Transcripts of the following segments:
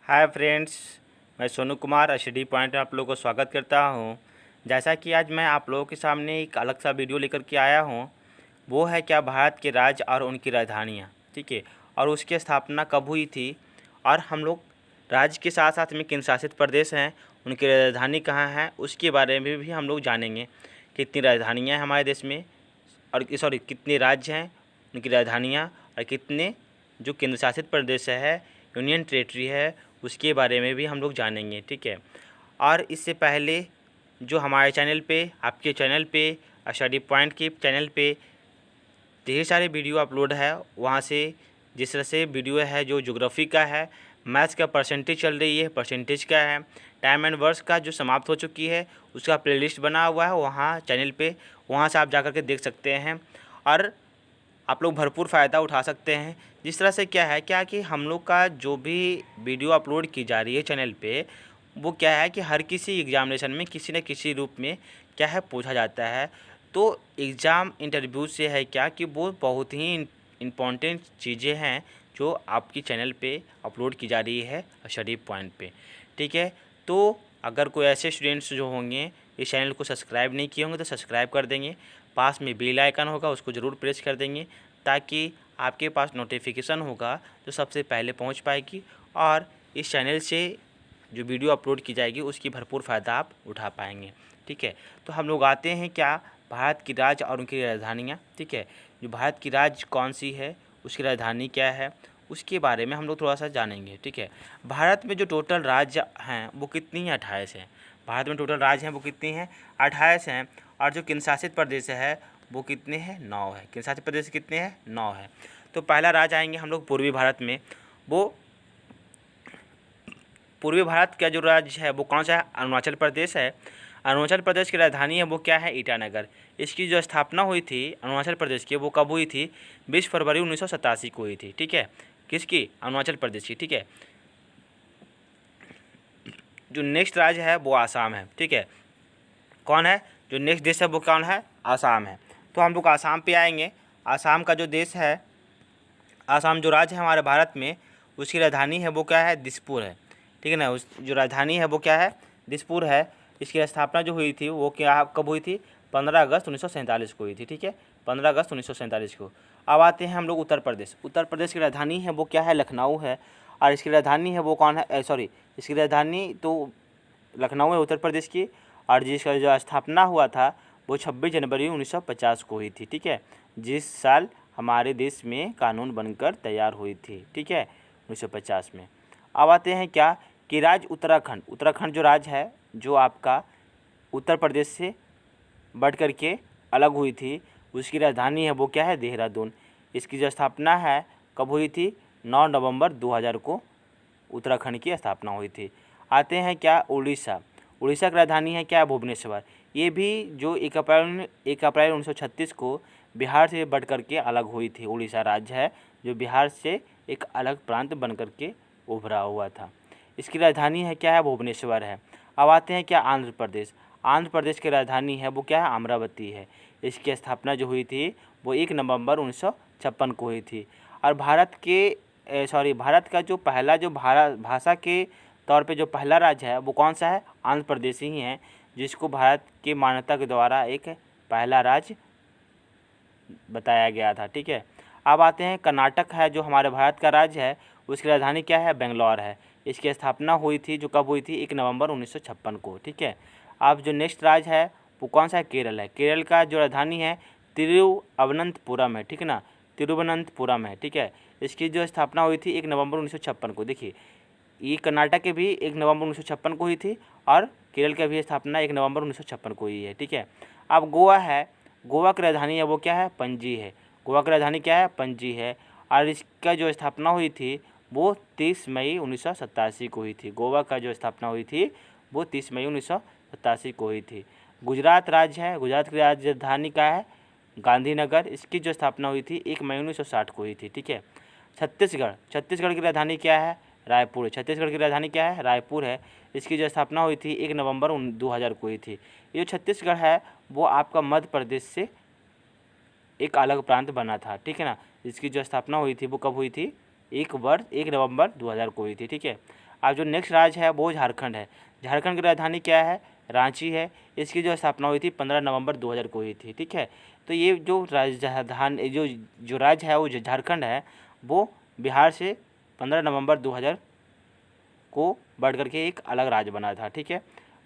Hi friends, मैं Sonu Kumar HD point में आप लोगों को स्वागत करता हूं। जैसा कि आज मैं आप लोगों के सामने एक अलग सा वीडियो लेकर के आया हूं, वो है क्या भारत के राज्य और उनकी राजधानियां, ठीक है। और उसकी स्थापना कब हुई थी, और हम लोग राज्य के साथ साथ में केंद्र शासित प्रदेश हैं, उनकी राजधानी कहाँ है, उसके बारे में भी हम लोग जानेंगे। कितनी राजधानियाँ हैं हमारे देश में, और सॉरी कितने राज्य हैं, उनकी राजधानियाँ, और कितने जो केंद्र शासित प्रदेश है, यूनियन टेरेटरी है, उसके बारे में भी हम लोग जानेंगे, ठीक है। और इससे पहले जो हमारे चैनल पे, आपके चैनल पे, स्टडी पॉइंट के चैनल पे ढेर सारे वीडियो अपलोड है, वहाँ से जिस तरह से वीडियो है जो ज्योग्राफी का है, मैथ्स का परसेंटेज चल रही है, परसेंटेज का है, टाइम एंड वर्स का जो समाप्त हो चुकी है उसका प्लेलिस्ट बना हुआ है वहाँ चैनल पे, वहाँ से आप जा कर के देख सकते हैं और आप लोग भरपूर फ़ायदा उठा सकते हैं। जिस तरह से क्या कि हम लोग का जो भी वीडियो अपलोड की जा रही है चैनल पे, वो क्या है कि हर किसी एग्ज़ामिनेशन में किसी न किसी रूप में क्या है पूछा जाता है। तो एग्ज़ाम इंटरव्यू से है क्या कि वो बहुत ही इम्पोर्टेंट चीज़ें हैं जो आपकी चैनल पे अपलोड की जा रही है स्टडी पॉइंट पे, ठीक है। तो अगर कोई ऐसे स्टूडेंट्स जो होंगे इस चैनल को सब्सक्राइब नहीं किए होंगे तो सब्सक्राइब कर देंगे, पास में बेल आइकन होगा उसको ज़रूर प्रेस कर देंगे, ताकि आपके पास नोटिफिकेशन होगा जो सबसे पहले पहुंच पाएगी, और इस चैनल से जो वीडियो अपलोड की जाएगी उसकी भरपूर फ़ायदा आप उठा पाएंगे, ठीक है। तो हम लोग आते हैं क्या भारत की राज्य और उनकी राजधानियाँ, ठीक है। जो भारत की राज्य कौन सी है, उसकी राजधानी क्या है, उसके बारे में हम लोग थोड़ा सा जानेंगे, ठीक है। भारत में जो टोटल राज्य हैं वो कितनी हैं? 28 हैं। भारत में टोटल राज्य हैं वो कितनी हैं? 28 हैं। और जो केंद्र शासित प्रदेश है वो कितने हैं? 9 है। केंद्र शासित प्रदेश कितने हैं? 9 है। तो पहला राज्य आएंगे हम लोग पूर्वी भारत में। वो पूर्वी भारत का जो राज्य है वो कौन सा है? अरुणाचल प्रदेश है। अरुणाचल प्रदेश की राजधानी है वो क्या है? ईटानगर। इसकी जो स्थापना हुई थी अरुणाचल प्रदेश की वो कब हुई थी? 20 फरवरी 1987 को हुई थी, ठीक है। किसकी? अरुणाचल प्रदेश की, ठीक है। जो नेक्स्ट राज्य है वो आसाम है, ठीक है। कौन है जो नेक्स्ट देश है? वो कौन है? आसाम है। तो हम लोग आसाम पे आएंगे। आसाम का जो देश है, आसाम जो राज्य है हमारे भारत में, उसकी राजधानी है वो क्या है? दिसपुर है, ठीक है ना। उस जो राजधानी है वो क्या है? दिसपुर है। इसकी स्थापना जो हुई थी वो क्या कब हुई थी? 15 अगस्त 1947 को हुई थी, ठीक है। 15 अगस्त 1947 को। अब आते हैं हम लोग उत्तर प्रदेश। उत्तर प्रदेश की राजधानी है वो क्या है? लखनऊ है। और इसकी राजधानी है वो कौन है? सॉरी, इसकी राजधानी तो लखनऊ है उत्तर प्रदेश की। और जिसका जो स्थापना हुआ था वो 26 जनवरी 1950 को हुई थी, ठीक है। जिस साल हमारे देश में कानून बनकर तैयार हुई थी, ठीक है, 1950 में। अब आते हैं क्या कि राज्य उत्तराखंड। उत्तराखंड जो राज्य है, जो आपका उत्तर प्रदेश से बढ़ कर के अलग हुई थी, उसकी राजधानी है वो क्या है? देहरादून। इसकी जो स्थापना है कब हुई थी? 9 नवंबर 2000 को उत्तराखंड की स्थापना हुई थी। आते हैं क्या उड़ीसा। उड़ीसा की राजधानी है क्या? भुवनेश्वर। ये भी जो 1 अप्रैल 1936 को बिहार से बढ़ कर के अलग हुई थी। उड़ीसा राज्य है जो बिहार से एक अलग प्रांत बन कर के उभरा हुआ था। इसकी राजधानी है क्या है? भुवनेश्वर है। अब आते हैं क्या आंध्र प्रदेश। आंध्र प्रदेश की राजधानी है वो क्या है? अमरावती है। इसकी स्थापना जो हुई थी वो 1 नवंबर 1956 को हुई थी। और भारत का जो पहला जो भाषा के तौर पे जो पहला राज्य है वो कौन सा है? आंध्र प्रदेश ही है, जिसको भारत की मान्यता के द्वारा एक पहला राज्य बताया गया था, ठीक है। अब आते हैं कर्नाटक है जो हमारे भारत का राज्य है, उसकी राजधानी क्या है? बेंगलोर है। इसकी स्थापना हुई थी जो कब हुई थी? 1 नवंबर 1956 को, ठीक है। अब जो नेक्स्ट राज्य है वो कौन सा है? केरल है। केरल का जो राजधानी है तिरुवनंतपुरम है, ठीक है ना, तिरुवनंतपुरम है, ठीक है। इसकी जो स्थापना हुई थी 1 नवंबर 1956 को। देखिए, ये कर्नाटक के भी 1 नवंबर 1956 को हुई थी, और केरल की भी स्थापना 1 नवंबर 1956 को हुई है, ठीक है। अब गोवा है। गोवा की राजधानी है वो क्या है? पणजी है। गोवा की राजधानी क्या है? पणजी है। और इसका जो स्थापना हुई थी वो 30 मई 1987 को हुई थी। गोवा का जो स्थापना हुई थी वो 30 मई 1987 को हुई थी। गुजरात राज्य है। गुजरात की राजधानी क्या है? गांधीनगर। इसकी जो स्थापना हुई थी 1 मई 1960 को हुई थी, ठीक है। छत्तीसगढ़। छत्तीसगढ़ की राजधानी क्या है? रायपुर है। छत्तीसगढ़ की राजधानी क्या है? रायपुर है। इसकी जो स्थापना हुई थी 1 नवंबर 2000 को हुई थी। ये जो छत्तीसगढ़ है वो आपका मध्य प्रदेश से एक अलग प्रांत बना था, ठीक है ना। इसकी जो स्थापना हुई थी वो कब हुई थी? 1 नवंबर 2000 को हुई थी। ठीक है। अब जो नेक्स्ट राज्य है वो झारखंड है। झारखंड की राजधानी क्या है? रांची है। इसकी जो स्थापना हुई थी 15 नवंबर 2000 को हुई थी। ठीक है। तो ये जो राजधानी जो राज्य है वो झारखंड है, वो बिहार से 15 नवंबर 2000 को बढ़ करके एक अलग राज्य बना था। ठीक है।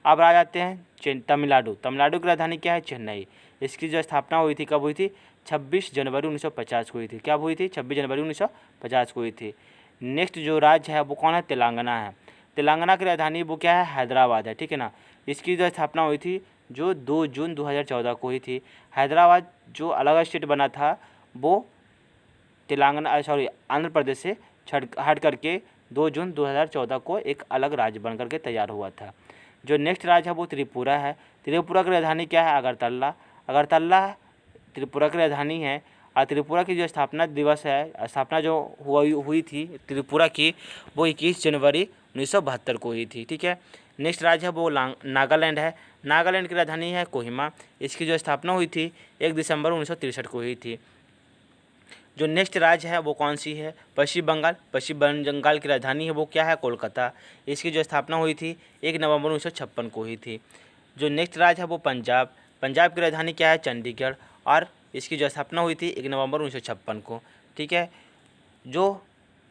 अब आ जाते हैं तमिलनाडु। तमिलनाडु की राजधानी क्या है? चेन्नई। इसकी जो स्थापना हुई थी कब हुई थी? 26 जनवरी 1950 को हुई थी। क्या हुई थी? 26 जनवरी 1950 को हुई थी। नेक्स्ट जो राज्य है वो कौन है? तेलंगाना है। तेलंगाना की राजधानी वो क्या है? हैदराबाद है। ठीक है ना। इसकी जो स्थापना हुई थी जो 2 जून 2014 को हुई थी। हैदराबाद जो अलग स्टेट बना था वो आंध्र प्रदेश से हट करके 2 जून 2014 को एक अलग राज्य बन करके तैयार हुआ था। जो नेक्स्ट राज्य है वो त्रिपुरा है। त्रिपुरा की राजधानी क्या है? अगरतला। अगरतला त्रिपुरा की राजधानी है। और त्रिपुरा की जो स्थापना दिवस है, स्थापना जो हुई थी त्रिपुरा की, वो 21 जनवरी 1972 को हुई थी। ठीक है। नेक्स्ट राज्य है वो नागालैंड है। नागालैंड की राजधानी है कोहिमा। इसकी जो स्थापना हुई थी 1 दिसंबर 1963 को हुई थी। जो नेक्स्ट राज्य है वो कौन सी है? पश्चिम बंगाल। पश्चिम बंगाल की राजधानी है वो क्या है? कोलकाता। इसकी जो स्थापना हुई थी 1 नवंबर 1956 को हुई थी। जो नेक्स्ट राज्य है वो पंजाब। पंजाब की राजधानी क्या है? चंडीगढ़। और इसकी जो स्थापना हुई थी 1 नवंबर 1956 को। ठीक है। जो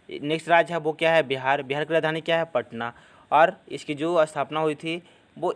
नेक्स्ट राज्य है वो क्या है? बिहार। बिहार की राजधानी क्या है? पटना। और इसकी जो स्थापना हुई थी वो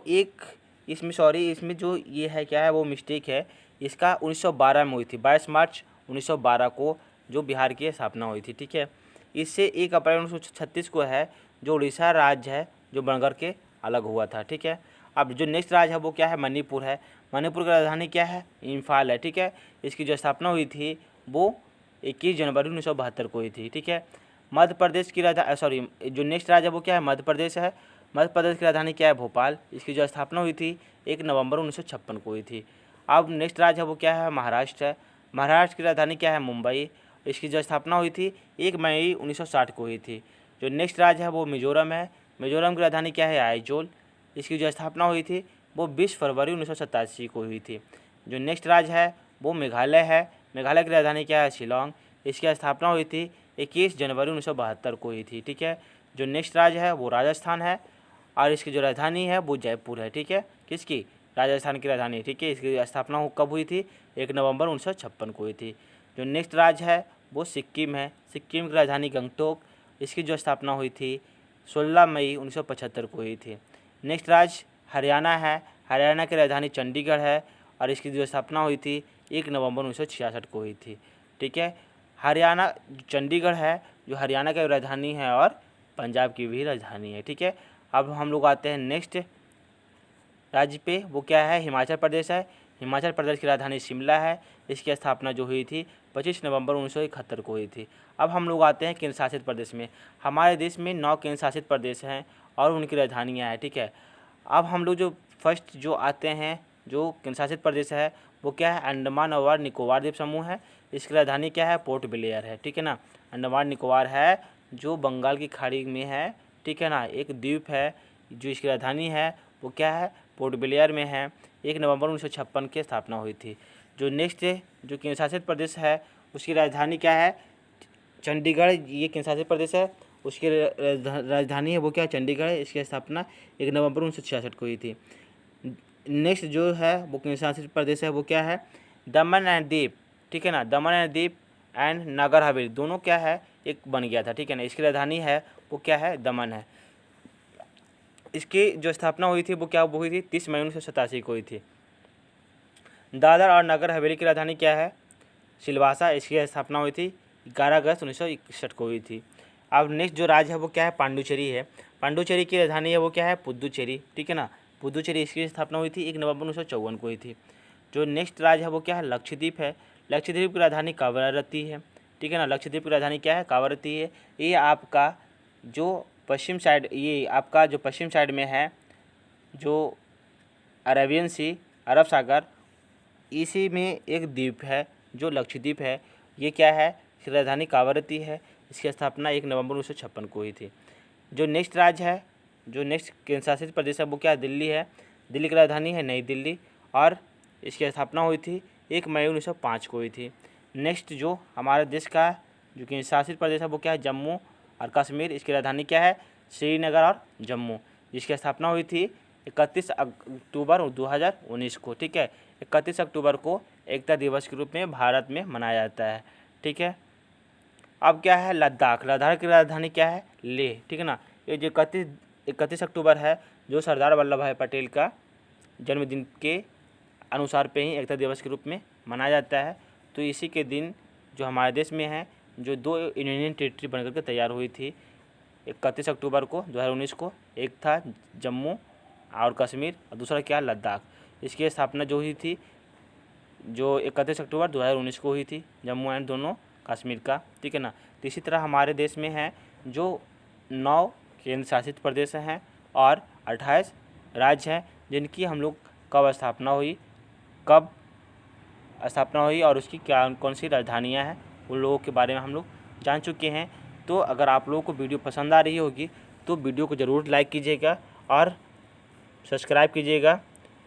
इसमें जो ये है क्या है वो मिस्टेक है, इसका 1912 में हुई थी। 22 मार्च 1912 को जो बिहार की स्थापना हुई थी। ठीक है। इससे 1 अप्रैल 1936 को है जो उड़ीसा राज्य है जो बनकर के अलग हुआ था। ठीक है। अब जो नेक्स्ट राज्य है वो क्या है? मणिपुर है। मणिपुर की राजधानी क्या है? इम्फाल है। ठीक है। इसकी जो स्थापना हुई थी वो 21 जनवरी 1972 को हुई थी। ठीक है। मध्य प्रदेश की जो नेक्स्ट राज्य है वो क्या है? मध्य प्रदेश है। मध्य प्रदेश की राजधानी क्या है? भोपाल। इसकी जो स्थापना हुई थी 1 नवंबर 1956 को हुई थी। अब नेक्स्ट राज्य है वो क्या है? महाराष्ट्र है। महाराष्ट्र की राजधानी क्या है? मुंबई। इसकी जो स्थापना हुई थी 1 मई 1960 को हुई थी। जो नेक्स्ट राज्य है वो मिजोरम है। मिजोरम की राजधानी क्या है? आइजोल। इसकी जो स्थापना हुई थी वो 20 फरवरी 1987 को हुई थी। जो नेक्स्ट राज्य है वो मेघालय है। मेघालय की राजधानी क्या है? शिलोंग। इसकी स्थापना हुई थी 21 जनवरी 1972 को हुई थी। ठीक है। जो नेक्स्ट राज्य है वो राजस्थान है और इसकी जो राजधानी है वो जयपुर है। ठीक है। किसकी? राजस्थान की राजधानी। ठीक है। इसकी स्थापना कब हुई थी? 1 नवंबर 1956 को हुई थी। जो नेक्स्ट राज्य है वो सिक्किम है। सिक्किम की राजधानी गंगटोक। इसकी जो स्थापना हुई थी 16 मई 1975 को हुई थी। नेक्स्ट राज्य हरियाणा है। हरियाणा की राजधानी चंडीगढ़ है और इसकी जो स्थापना हुई थी 1 नवंबर 1966 को हुई थी। ठीक है। हरियाणा चंडीगढ़ है जो हरियाणा की राजधानी है और पंजाब की भी राजधानी है। ठीक है। अब हम लोग आते हैं नेक्स्ट राज्य पे, वो क्या है? हिमाचल प्रदेश है। हिमाचल प्रदेश की राजधानी शिमला है। इसकी स्थापना जो हुई थी 25 नवंबर 1971 को हुई थी। अब हम लोग आते हैं केंद्र शासित प्रदेश में। हमारे देश में 9 केंद्र शासित प्रदेश हैं और उनकी राजधानियाँ हैं। ठीक है। अब हम लोग जो फर्स्ट जो आते हैं जो केंद्र शासित प्रदेश है वो क्या है? अंडमान और निकोबार द्वीप समूह है। इसकी राजधानी क्या है? पोर्ट ब्लेयर है। ठीक है ना। अंडमान निकोबार है जो बंगाल की खाड़ी में है। ठीक है ना। एक द्वीप है जो इसकी राजधानी है वो क्या है? पोर्ट ब्लेयर में है। 1 नवंबर 1956 की स्थापना हुई थी। जो नेक्स्ट जो केंद्र शासित प्रदेश है उसकी राजधानी क्या है? चंडीगढ़। ये केंद्र शासित प्रदेश है, उसकी राजधानी है वो क्या? चंडीगढ़ है। इसकी स्थापना 1 नवंबर 1966 को हुई थी। नेक्स्ट जो है वो केंद्र शासित प्रदेश है वो क्या है? दमन एंड दीव। ठीक है ना। दमन एंड दीव एंड नागर हवेली दोनों क्या है? एक बन गया था। ठीक है ना। इसकी राजधानी है वो क्या है? दमन है। इसकी जो स्थापना हुई थी वो क्या हुई थी? 30 मई 1987 को हुई थी। दादर और नगर हवेली की राजधानी क्या है? सिलवासा। इसकी स्थापना हुई थी 11 अगस्त 1961 को हुई थी। अब नेक्स्ट जो राज्य है वो क्या है? पांडुचेरी है। पांडुचेरी की राजधानी है वो क्या है? पुदुचेरी। ठीक है ना। पुदुचेरी इसकी स्थापना हुई थी 1 नवंबर 1954 को हुई थी। जो नेक्स्ट राज्य है वो क्या है? लक्षद्वीप है। लक्षद्वीप की राजधानी कावरत्ती है। ठीक है ना। लक्षद्वीप की राजधानी क्या है? कावरत्ती है। ये आपका जो पश्चिम साइड में है जो अरेबियन सी, अरब सागर, इसी में एक द्वीप है जो लक्षद्वीप है। ये क्या है? इसकी राजधानी कावरत्ती है। इसकी स्थापना 1 नवंबर 1956 को हुई थी। जो नेक्स्ट राज्य है, जो नेक्स्ट केंद्र शासित प्रदेश है वो क्या? दिल्ली है। दिल्ली की राजधानी है नई दिल्ली और इसकी स्थापना हुई थी 1 मई 1905 को हुई थी। नेक्स्ट जो हमारे देश का जो केंद्र शासित प्रदेश है वो क्या है, जम्मू और कश्मीर। इसकी राजधानी क्या है, श्रीनगर और जम्मू, जिसकी स्थापना हुई थी 31 अक्टूबर 2019 को। ठीक है, 31 अक्टूबर को एकता दिवस के रूप में भारत में मनाया जाता है। ठीक है, अब क्या है, लद्दाख। लद्दाख की राजधानी क्या है, लेह। ठीक है ना, ये जो 31 अक्टूबर है, जो सरदार वल्लभ भाई पटेल का जन्मदिन के अनुसार पे ही एकता दिवस के रूप में मनाया जाता है। तो इसी के दिन जो हमारे देश में है, जो 2 यूनियन टेरिटरी बनकर के तैयार हुई थी 31 अक्टूबर को 2019 को, एक था जम्मू और कश्मीर और दूसरा क्या, लद्दाख। इसकी स्थापना जो हुई थी जो 31 अक्टूबर 2019 को हुई थी, जम्मू एंड दोनों कश्मीर का। ठीक है ना, तो इसी तरह हमारे देश में है जो 9 केंद्र शासित प्रदेश हैं और 28 राज्य हैं, जिनकी हम लोग कब स्थापना हुई और उसकी क्या कौन सी राजधानियाँ हैं, उन लोगों के बारे में हम लोग जान चुके हैं। तो अगर आप लोगों को वीडियो पसंद आ रही होगी तो वीडियो को ज़रूर लाइक कीजिएगा और सब्सक्राइब कीजिएगा,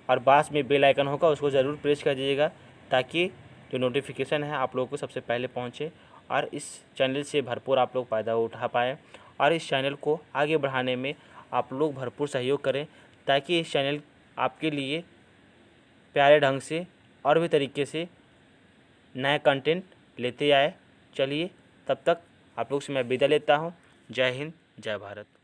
और पास में बेल आइकन होगा उसको ज़रूर प्रेस कर दीजिएगा, ताकि जो नोटिफिकेशन है आप लोगों को सबसे पहले पहुंचे और इस चैनल से भरपूर आप लोग फ़ायदा उठा पाएँ, और इस चैनल को आगे बढ़ाने में आप लोग भरपूर सहयोग करें, ताकि इस चैनल आपके लिए प्यारे ढंग से और भी तरीके से नया कंटेंट लेते आए। चलिए, तब तक आप लोग से मैं विदा लेता हूँ। जय हिंद, जय भारत।